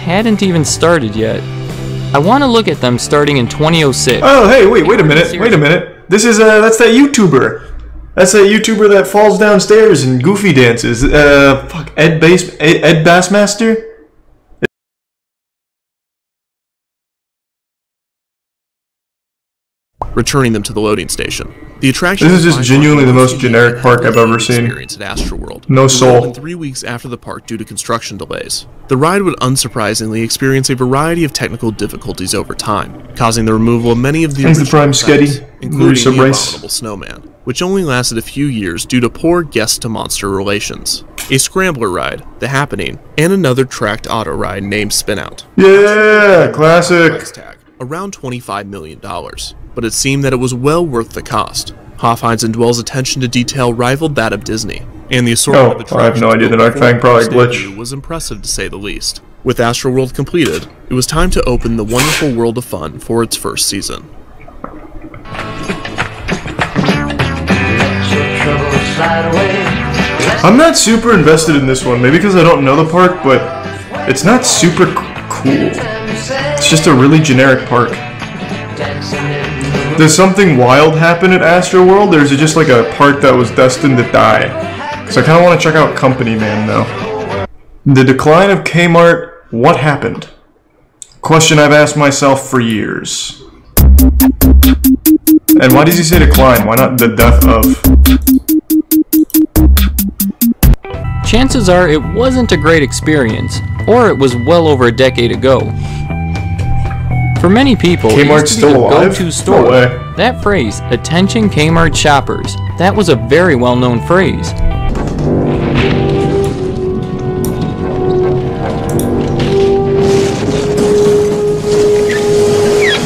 hadn't even started yet. I want to look at them starting in 2006. Oh, hey, wait a minute. This is, that's that YouTuber. That's that YouTuber that falls downstairs and goofy dances. Fuck, Ed Bassmaster? Returning them to the loading station. The attraction. This is just genuinely the most generic park I've ever seen. Experience at Astroworld. No soul. More than 3 weeks after the park due to construction delays. The ride would unsurprisingly experience a variety of technical difficulties over time, causing the removal of many of the Prime effects, including the abominable snowman, which only lasted a few years due to poor guest-to-monster relations. A scrambler ride, The Happening, and another tracked auto ride named Spinout. Yeah, classic. Tag, around $25 million. But it seemed that it was well worth the cost. Hoffheinz and Dwell's attention to detail rivaled that of Disney, and the assortment of attractions I have no idea. The Dark Fang probably glitch was impressive to say the least. With Astroworld completed, it was time to open the wonderful world of fun for its first season. I'm not super invested in this one, maybe because I don't know the park, but it's not super cool. It's just a really generic park. Does something wild happen at Astroworld, or is it just like a park that was destined to die? Because I kind of want to check out Company Man, though. The decline of Kmart, what happened? Question I've asked myself for years. And why does he say decline? Why not the death of? Chances are it wasn't a great experience, or it was well over a decade ago. For many people, Kmart's it used to be still the alive? go-to store. No way. That phrase, "Attention Kmart shoppers," that was a very well-known phrase.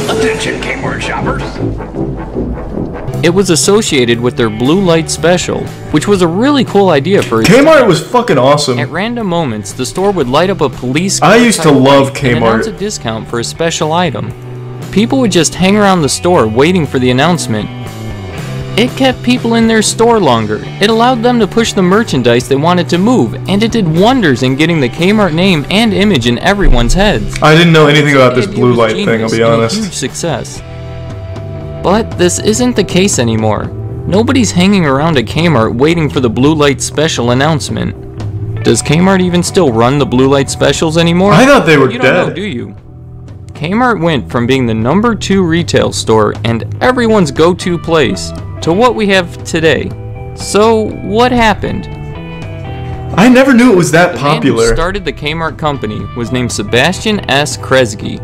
Attention Kmart shoppers. It was associated with their blue light special, which was a really cool idea for its Kmart time. was fucking awesome. At random moments, the store would light up a police I used to love and announce a Kmart. discount for a special item. People would just hang around the store waiting for the announcement. It kept people in their store longer. It allowed them to push the merchandise they wanted to move, and it did wonders in getting the Kmart name and image in everyone's heads. I didn't know anything about this The idea blue was light thing, I'll genius be and a honest. huge success. But this isn't the case anymore. Nobody's hanging around at Kmart waiting for the blue light special announcement. Does Kmart even still run the blue light specials anymore? I thought they were You dead. don't know, do you? Kmart went from being the #2 retail store and everyone's go-to place to what we have today. So, what happened? I never knew it was that The man popular. who started the Kmart company was named Sebastian S. Kresge.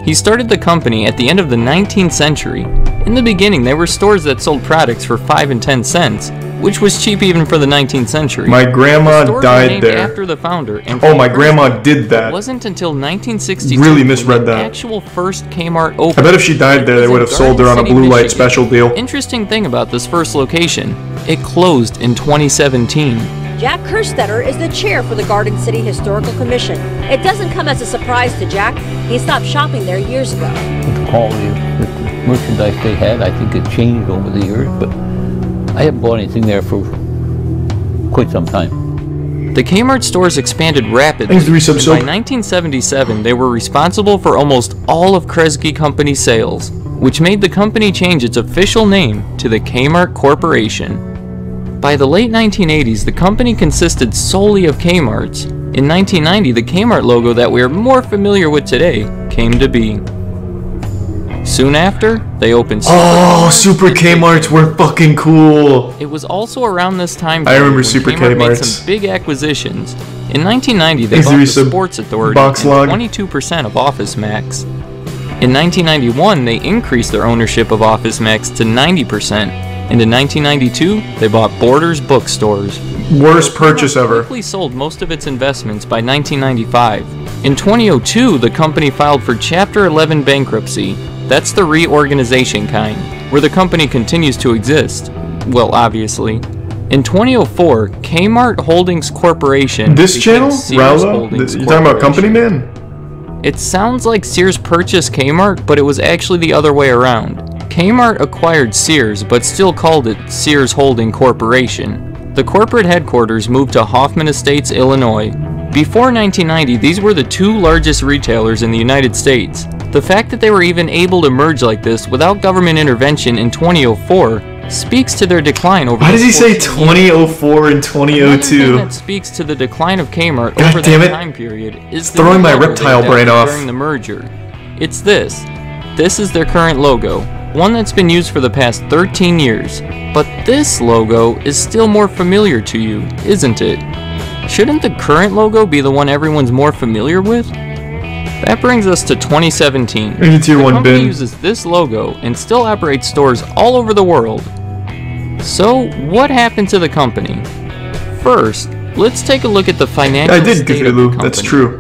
He started the company at the end of the 19th century. In the beginning, they were stores that sold products for 5 and 10 cents, which was cheap even for the 19th century. My grandma The stores were died named there. after the founder. And Oh, my first, grandma did It that. wasn't until 1962 Really misread when that. the actual first Kmart opened. I bet if she died there, they would have sold her on a blue light special deal. Interesting thing about this first location, it closed in 2017. Jack Kerstetter is the chair for the Garden City Historical Commission. It doesn't come as a surprise to Jack. He stopped shopping there years ago. The quality of the merchandise they had, I think it changed over the years, but I haven't bought anything there for quite some time. The Kmart stores expanded rapidly, Thanks to Resub and Soap. by 1977 they were responsible for almost all of Kresge Company's sales, which made the company change its official name to the Kmart Corporation. By the late 1980s, the company consisted solely of Kmarts. In 1990, the Kmart logo that we are more familiar with today came to be. Soon after, they opened Oh, Kmarts Super and Kmarts were fucking cool. It was also around this time I remember when Super Kmart made Kmarts. some big acquisitions. In 1990, they Thanks to bought the Resub Sports Authority Box Log. and 22% of Office Max. In 1991, they increased their ownership of Office Max to 90%, and in 1992, they bought Borders bookstores. Worst purchase ever. Quickly sold most of its investments by 1995. In 2002, the company filed for Chapter 11 bankruptcy. That's the reorganization kind, where the company continues to exist. Well, obviously. In 2004, Kmart Holdings Corporation. This became channel? Sears Rowla? Holdings You talking about Company Corporation. Man? It sounds like Sears purchased Kmart, but it was actually the other way around. Kmart acquired Sears, but still called it Sears Holding Corporation. The corporate headquarters moved to Hoffman Estates, Illinois. Before 1990, these were the two largest retailers in the United States. The fact that they were even able to merge like this without government intervention in 2004 speaks to their decline over. Why does he say 2004 and 2002? Another thing that speaks to the decline of Kmart over that time period is the throwing my logo reptile they brain off during the merger. It's this. This is their current logo, one that's been used for the past 13 years. But this logo is still more familiar to you, isn't it? Shouldn't the current logo be the one everyone's more familiar with? That brings us to 2017. The company uses this logo and still operates stores all over the world. So, what happened to the company? First, let's take a look at the financial state of the company. That's true.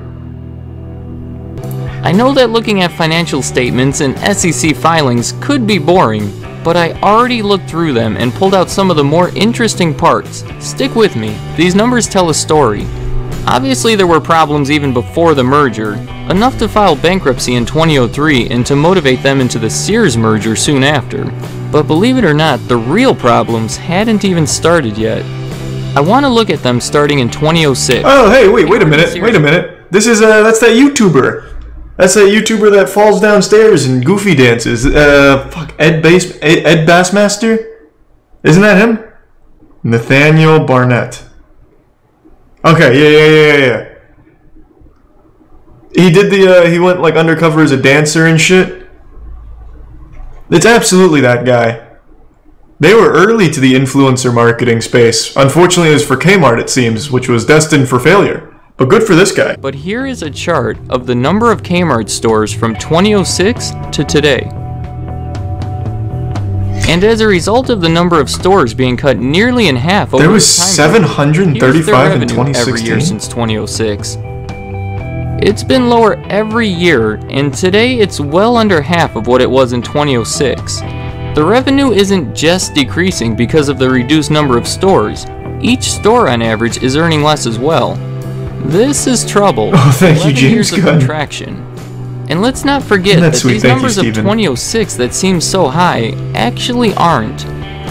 I know that looking at financial statements and SEC filings could be boring, but I already looked through them and pulled out some of the more interesting parts. Stick with me, these numbers tell a story. Obviously there were problems even before the merger, enough to file bankruptcy in 2003 and to motivate them into the Sears merger soon after. But believe it or not, the real problems hadn't even started yet. I want to look at them starting in 2006. Oh, hey, wait a minute. This is, that's that YouTuber. That's that YouTuber that falls downstairs and goofy dances. Ed Bassmaster? Isn't that him? Nathaniel Barnett. Okay, yeah. He did he went like undercover as a dancer and shit. It's absolutely that guy. They were early to the influencer marketing space. Unfortunately, it was for Kmart, it seems, which was destined for failure. But good for this guy. But here is a chart of the number of Kmart stores from 2006 to today. And as a result of the number of stores being cut nearly in half over there was time 735 in 2016 every year since 2006. It's been lower every year, and today it's well under half of what it was in 2006. The revenue isn't just decreasing because of the reduced number of stores. Each store on average is earning less as well. This is trouble. Oh, thank you, James years of contraction. And let's not forget that these numbers of 2006 that seem so high actually aren't.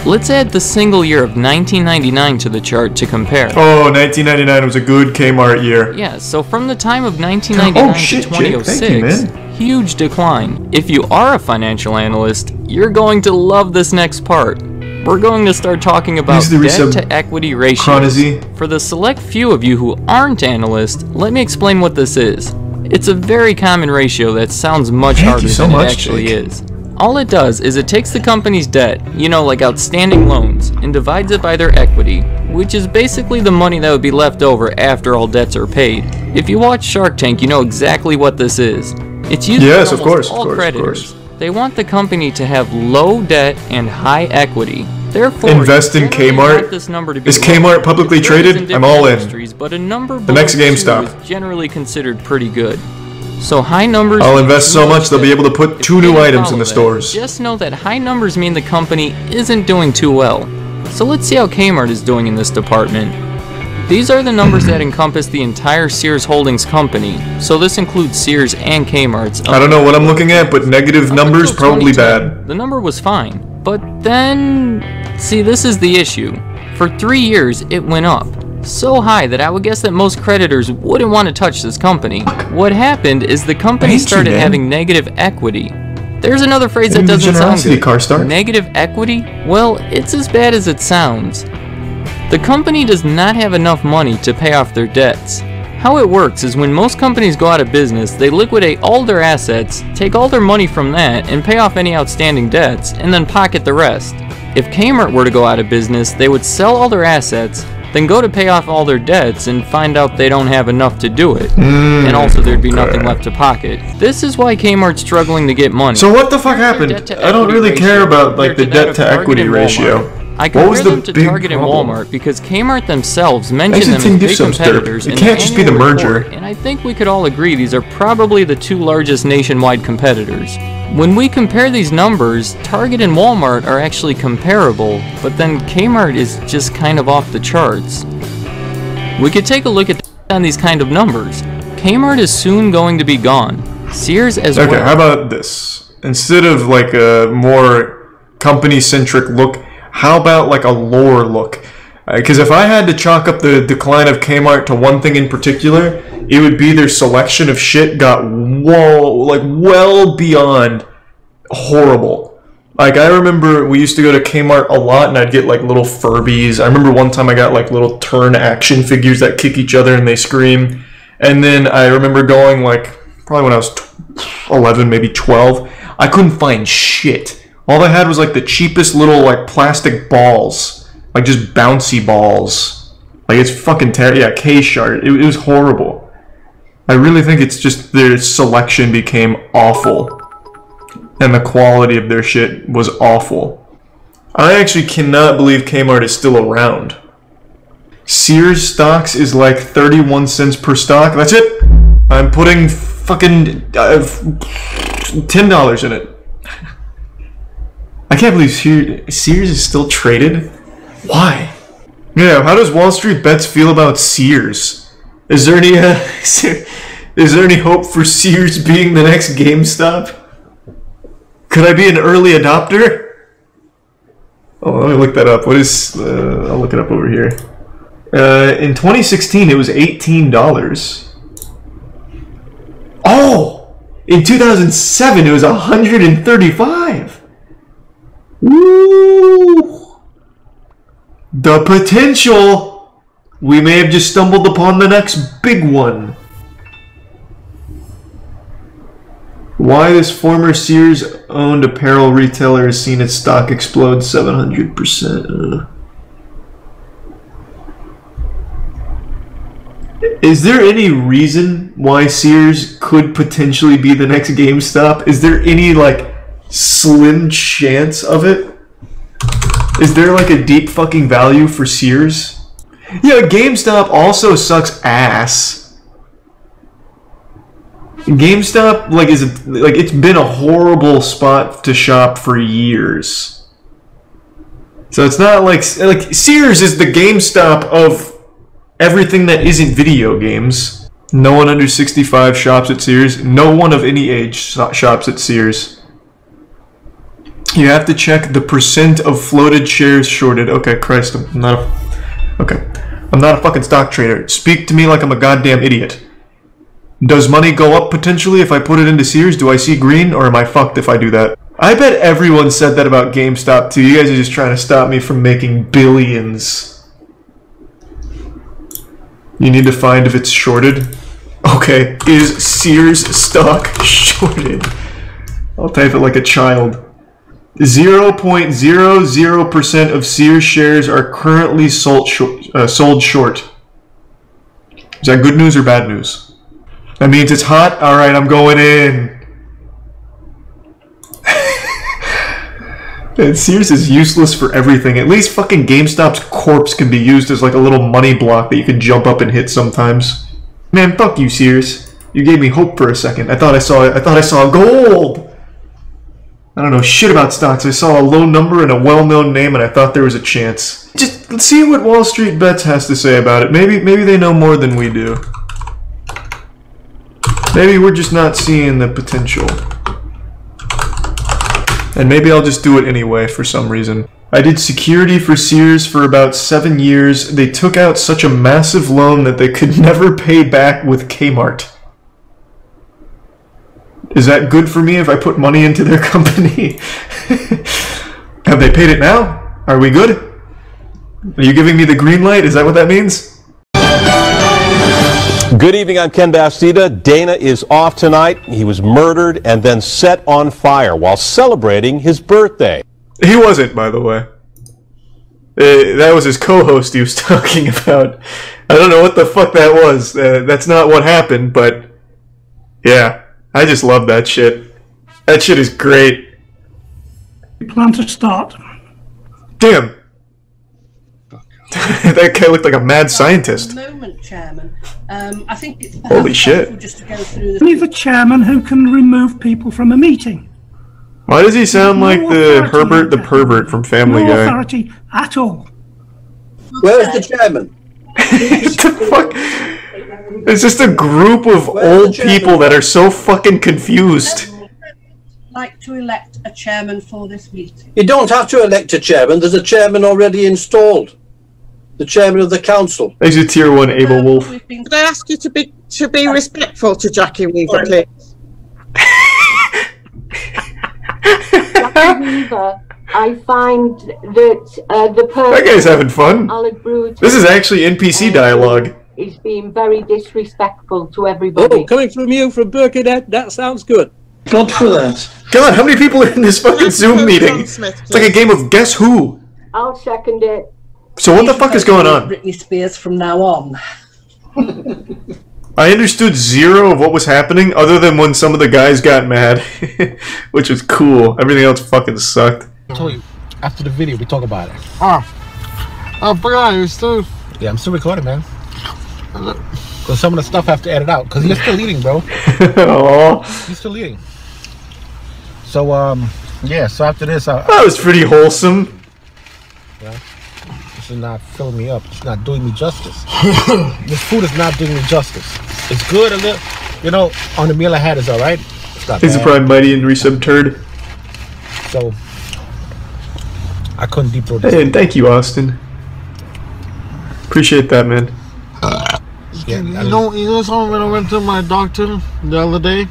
Let's add the single year of 1999 to the chart to compare. Oh, 1999 was a good Kmart year. Yeah, so from the time of 1999 to 2006, huge decline. If you are a financial analyst, you're going to love this next part. We're going to start talking about debt to equity ratios. For the select few of you who aren't analysts, let me explain what this is. It's a very common ratio that sounds much harder than it actually is. All it does is it takes the company's debt, like outstanding loans, and divides it by their equity, which is basically the money that would be left over after all debts are paid. If you watch Shark Tank, you know exactly what this is. It's used by almost all creditors. They want the company to have low debt and high equity. Therefore, invest in Kmart. Is Kmart publicly traded? I'm all in. But a number the next GameStop is generally considered pretty good. So high numbers. I'll invest so much they'll be able to put 2 new items in the stores. Just know that high numbers mean the company isn't doing too well. So let's see how Kmart is doing in this department. These are the numbers that encompass the entire Sears Holdings company. So this includes Sears and Kmart's. I don't know what I'm looking at, but negative numbers probably bad. The number was fine. But then, see, this is the issue. For 3 years, it went up. So high that I would guess that most creditors wouldn't want to touch this company. What happened is the company started having negative equity. There's another phrase that doesn't sound good. Negative equity? Well, it's as bad as it sounds. The company does not have enough money to pay off their debts. How it works is when most companies go out of business, they liquidate all their assets, take all their money from that, and pay off any outstanding debts, and then pocket the rest. If Kmart were to go out of business, they would sell all their assets, then go to pay off all their debts and find out they don't have enough to do it. And also there'd be nothing left to pocket. This is why Kmart's struggling to get money. So what the fuck happened? I don't really care about like the debt to equity ratio. I compare them to Target and Walmart because Kmart themselves mention them as big competitors in the annual report, and I think we could all agree these are probably the two largest nationwide competitors. When we compare these numbers, Target and Walmart are actually comparable, but then Kmart is just kind of off the charts. We could take a look at these kind of numbers. Kmart is soon going to be gone. Sears as well. Okay, how about this? Instead of like a more company-centric look, how about like a lore look? Because if I had to chalk up the decline of Kmart to one thing in particular, it would be their selection of shit got well beyond horrible. Like, I remember we used to go to Kmart a lot, and I'd get, like, little Furbies. I remember one time I got, like, little turn action figures that kick each other and they scream. And then I remember going, like, probably when I was 11, maybe 12, I couldn't find shit. All they had was, like, the cheapest little, like, plastic balls. Like, just bouncy balls. Like, it's fucking terrible. Yeah, K-Shart. It was horrible. I really think it's just their selection became awful. And the quality of their shit was awful. I actually cannot believe Kmart is still around. Sears stocks is like 31 cents per stock. That's it. I'm putting fucking $10 in it. I can't believe Sears is still traded. Why? Yeah, how does Wall Street Bets feel about Sears? Is there any is there any hope for Sears being the next GameStop? Could I be an early adopter? Oh, let me look that up. What is? I'll look it up over here. In 2016, it was $18. Oh, in 2007, it was $135. Woo! The potential. We may have just stumbled upon the next big one. Why this former Sears-owned apparel retailer has seen its stock explode 700%. Is there any reason why Sears could potentially be the next GameStop? Is there any, like, slim chance of it? Is there, like, a deep fucking value for Sears? Yeah, GameStop also sucks ass. GameStop, like, it's been a horrible spot to shop for years. So it's not like Sears is the GameStop of everything that isn't video games. No one under 65 shops at Sears. No one of any age shops at Sears. You have to check the percent of floated shares shorted. Okay, Christ, I'm not a fucking stock trader. Speak to me like I'm a goddamn idiot. Does money go up potentially if I put it into Sears? Do I see green, or am I fucked if I do that? I bet everyone said that about GameStop too. You guys are just trying to stop me from making billions. You need to find if it's shorted. Okay, is Sears stock shorted? I'll type it like a child. 0.00% of Sears shares are currently sold short. Is that good news or bad news? That means it's hot? Alright, I'm going in. And Sears is useless for everything. At least fucking GameStop's corpse can be used as like a little money block that you can jump up and hit sometimes. Man, fuck you, Sears. You gave me hope for a second. I thought I saw gold! I don't know shit about stocks. I saw a low number and a well-known name and I thought there was a chance. Just let's see what Wall Street Bets has to say about it. Maybe they know more than we do. Maybe we're just not seeing the potential. And maybe I'll just do it anyway for some reason. I did security for Sears for about 7 years. They took out such a massive loan that they could never pay back with Kmart. Is that good for me if I put money into their company? Have they paid it now? Are we good? Are you giving me the green light? Is that what that means? Good evening, I'm Ken Bastida. Dana is off tonight. He was murdered and then set on fire while celebrating his birthday. He wasn't, by the way. That was his co-host he was talking about. I don't know what the fuck that was. That's not what happened, but yeah, I just love that shit. That shit is great. You plan to start? Damn. That guy looked like a mad scientist. Moment, Chairman. I think it's holy shit. Just to go through He's the chairman who can remove people from a meeting. Why does he sound like the Herbert the Pervert from Family Guy? No authority at all. Where's the chairman? What the fuck? It's just a group of old people that are so fucking confused. Like to elect a chairman for this meeting. You don't have to elect a chairman. There's a chairman already installed. The chairman of the council. He's a tier 1 Able Wolf. Could I ask you to be respectful to Jackie Weaver, please? Jackie Weaver, I find that the person... That guy's having fun. This is actually NPC dialogue. Is being very disrespectful to everybody. Oh, coming from you, from Birkenhead, that sounds good. God for that. God, how many people are in this fucking Zoom meeting? It's like a game of Guess Who. I'll second it. So what the fuck is going on? Britney Spears from now on. I understood zero of what was happening other than when some of the guys got mad, which was cool. Everything else fucking sucked. I told you, after the video, we talk about it. I forgot you still. Yeah, I'm still recording, man. Because some of the stuff I have to edit out. Because you're still eating, bro. Aww. You're still eating. So, yeah, so after this... that was pretty wholesome. Yeah. This is not filling me up. It's not doing me justice. This food is not doing me justice. It's good a little... You know, on the meal I had is alright. It's not He's a prime mighty and resub turd. So, I couldn't deep throw this. Hey, and thank you, Austin. Appreciate that, man. You know something? When I went to my doctor the other day,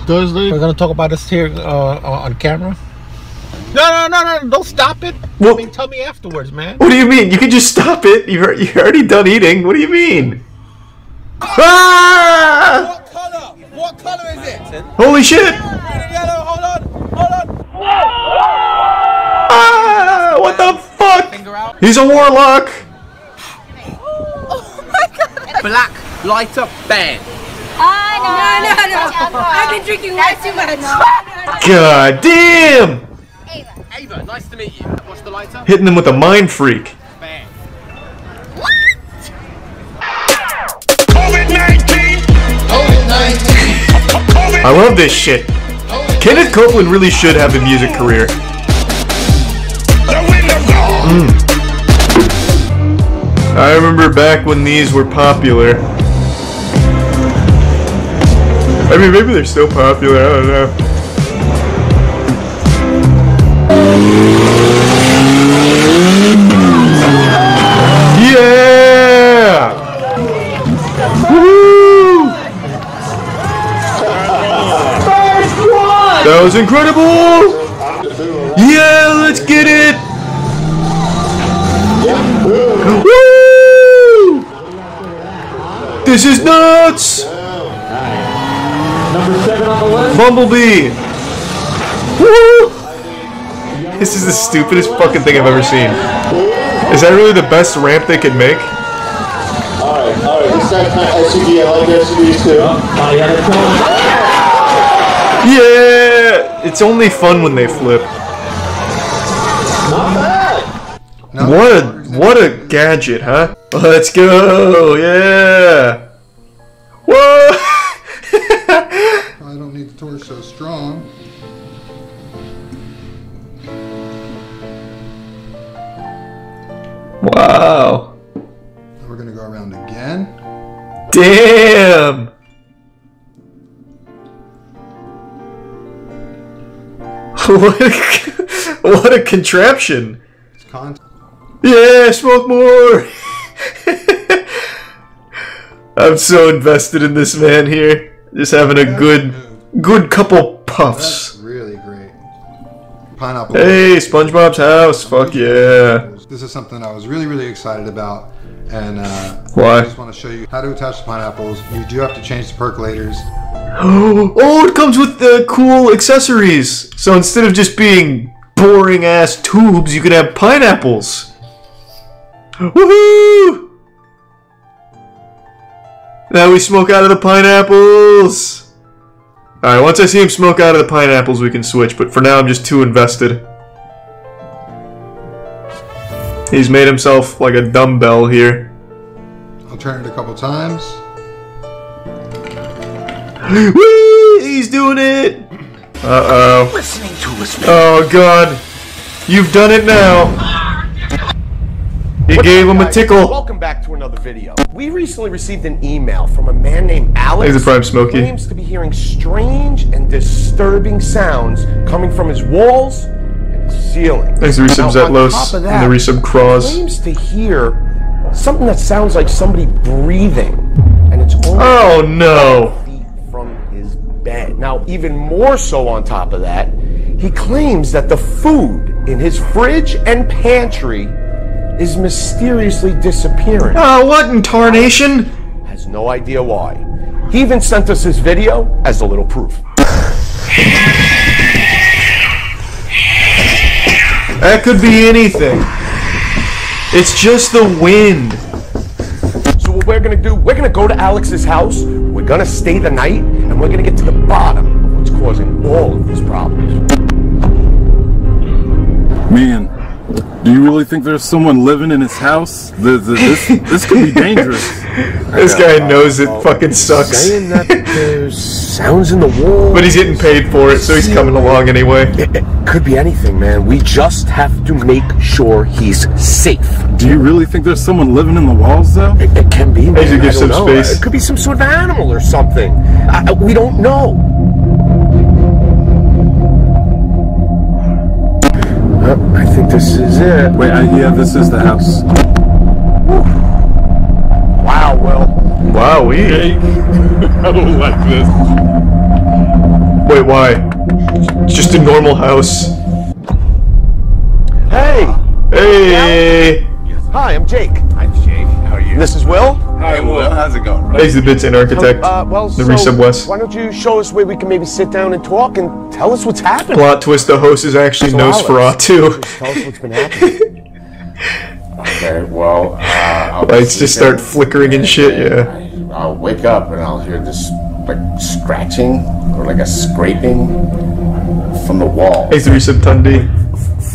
Thursday. We're gonna talk about this here on camera. No! Don't stop it. Well, I mean, tell me afterwards, man. What do you mean? You can just stop it. You're already done eating. What do you mean? Ah! What color? What color is it? Holy shit! Yellow. Hold on. Ah! What the fuck? He's a warlock. Oh my god! Black light up bang. No. I've been drinking way too much. God damn! Ava, nice to meet you. What's the lighter? Hitting them with a mind freak. Bang. I love this shit. Kenneth Copeland really should have a music career. I remember back when these were popular. I mean, maybe they're still popular, I don't know. Yeah! Woo! That was incredible! Yeah, let's get it! Woo! This is nuts! Bumblebee! Woo! This is the stupidest fucking thing I've ever seen. Is that really the best ramp they could make? Alright. This is kind of SUV. I like SUVs too. Yeah! It's only fun when they flip. Not bad. What a gadget, huh? Let's go! Yeah! Whoa! I don't need the torch so strong. Wow. We're gonna go around again. Damn! What a contraption! Yeah, smoke more! I'm so invested in this man here. Just having a good couple puffs. That's really great. Pineapple. Hey, SpongeBob's house. Fuck yeah. This is something I was really excited about. And why? I just want to show you how to attach the pineapples. You do have to change the percolators. Oh, it comes with the cool accessories. So instead of just being boring ass tubes, you can have pineapples. Woohoo! Now we smoke out of the pineapples. Alright, once I see him smoke out of the pineapples, we can switch. But for now, I'm just too invested. He's made himself like a dumbbell here. I'll turn it a couple times. Whee! He's doing it! Uh-oh. Oh, God. You've done it now. He gave him a tickle. Welcome back to another video. We recently received an email from a man named Alex. He's a Prime Smokey. He claims to be hearing strange and disturbing sounds coming from his walls and his ceiling. Thanks to Resub Zetlos and the Resub Craws. He claims to hear something that sounds like somebody breathing, and it's only oh no! 5 feet from his bed. Now, even more so on top of that, he claims that the food in his fridge and pantry is mysteriously disappearing. Oh, what in tarnation? Has no idea why. He even sent us his video as a little proof. That could be anything. It's just the wind. So what we're gonna do, we're gonna go to Alex's house, we're gonna stay the night, and we're gonna get to the bottom of what's causing all of these problems. Man, do you really think there's someone living in his house? This could be dangerous. This guy knows it fucking sucks. Saying that there's sounds in the wall. But he's getting paid for it, so he's coming along anyway. It could be anything, man. We just have to make sure he's safe. Do you really think there's someone living in the walls, though? It can be, man. Maybe give some space. It could be some sort of animal or something. We don't know. I think this is it. Wait, yeah, this is the house. Wow, Will. Wow, I don't like this. Wait, why? It's just a normal house. Hey! Hey! Hi, I'm Jake. Hi, Jake. How are you? This is Will. Hi, Will. How's it going? He's the Bits and Architect. The Resub West. Why don't you show us where we can maybe sit down and talk and tell us what's happening? Plot twist, the host is actually Nosferatu. Tell us what's been happening. Okay, well, lights just start flickering and shit, yeah. I'll wake up and I'll hear this, like, scratching or like a scraping from the wall. He's the Resub Tundi.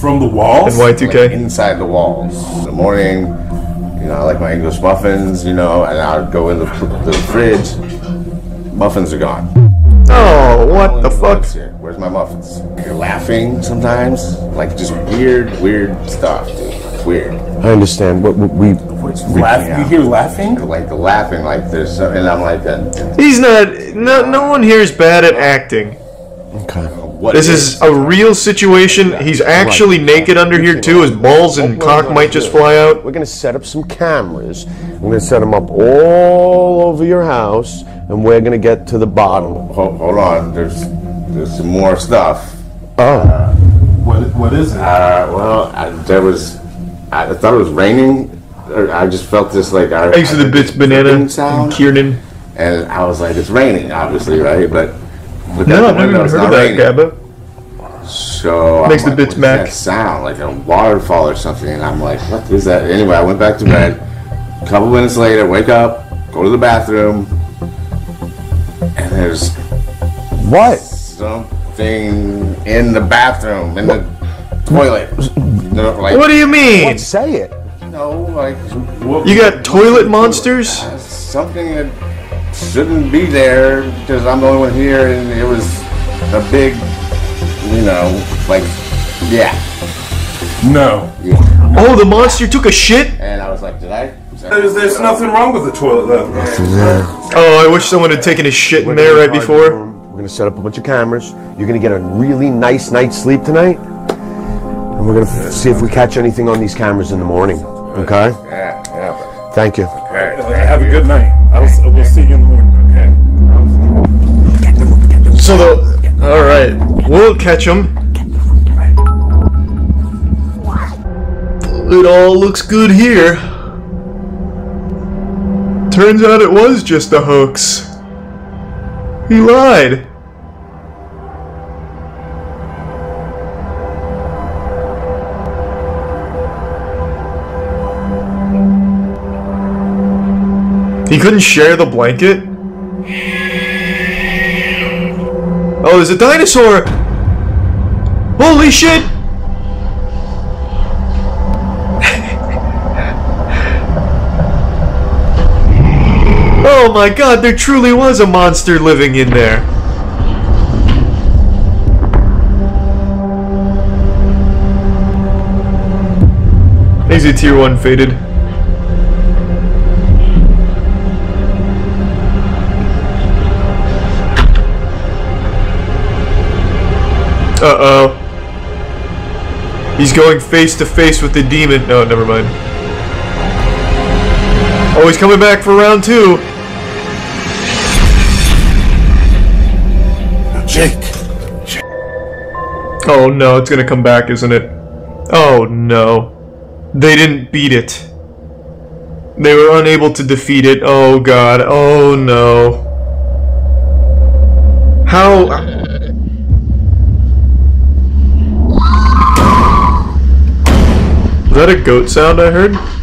From the walls? And Y2K. Like inside the walls. In the morning, you know, I like my English muffins, you know, and I'll go in the fridge. Muffins are gone. Oh, what the fuck? Where's my muffins? You're laughing sometimes, like just weird stuff, dude. Weird. I understand. You hear laughing? Like the laughing, like there's something. And I'm like that. He's not. No one here is bad at acting. Okay. This is a real situation. He's actually naked under here too. His balls and cock might just fly out. We're gonna set up some cameras. We're gonna set them up all over your house, and we're gonna get to the bottom. Hold on. There's some more stuff. Oh. What is it? Well, I thought it was raining. I just felt this like Thanks to the Bits Banana sound. And Kiernan. And I was like, it's raining, obviously, right? But no, I've never even heard of that, Gabba. So makes I'm the like, Bits what Mac. does that sound like a waterfall or something? And I'm like, what is that? Anyway, I went back to bed. A couple minutes later, wake up, go to the bathroom, and there's something in the bathroom, in the toilet. Like, what do you mean? What? Say it. Like you got toilet monsters? Something that shouldn't be there because I'm the only one here, and it was a big, you know, like, yeah. No. Yeah. Oh, the monster took a shit? And I was like, did I? There's nothing wrong with the toilet, though. Oh, I wish someone had taken a shit in there right before. We're gonna set up a bunch of cameras. You're gonna get a really nice night's sleep tonight, and we're gonna see if we catch anything on these cameras in the morning. Okay? Yeah. Thank you. Okay. Have a good night. We'll see you in the morning. Okay. So all right, we'll catch them. It all looks good here. Turns out it was just a hoax. He lied. He couldn't share the blanket? Oh, there's a dinosaur! Holy shit! Oh my god, there truly was a monster living in there. He's a tier 1 faded. Uh-oh. He's going face to face with the demon. No, never mind. Oh, he's coming back for round 2. Jake. Oh no, it's gonna come back, isn't it? Oh no. They didn't beat it. They were unable to defeat it. Oh god. Oh no. How? Was that a goat sound I heard?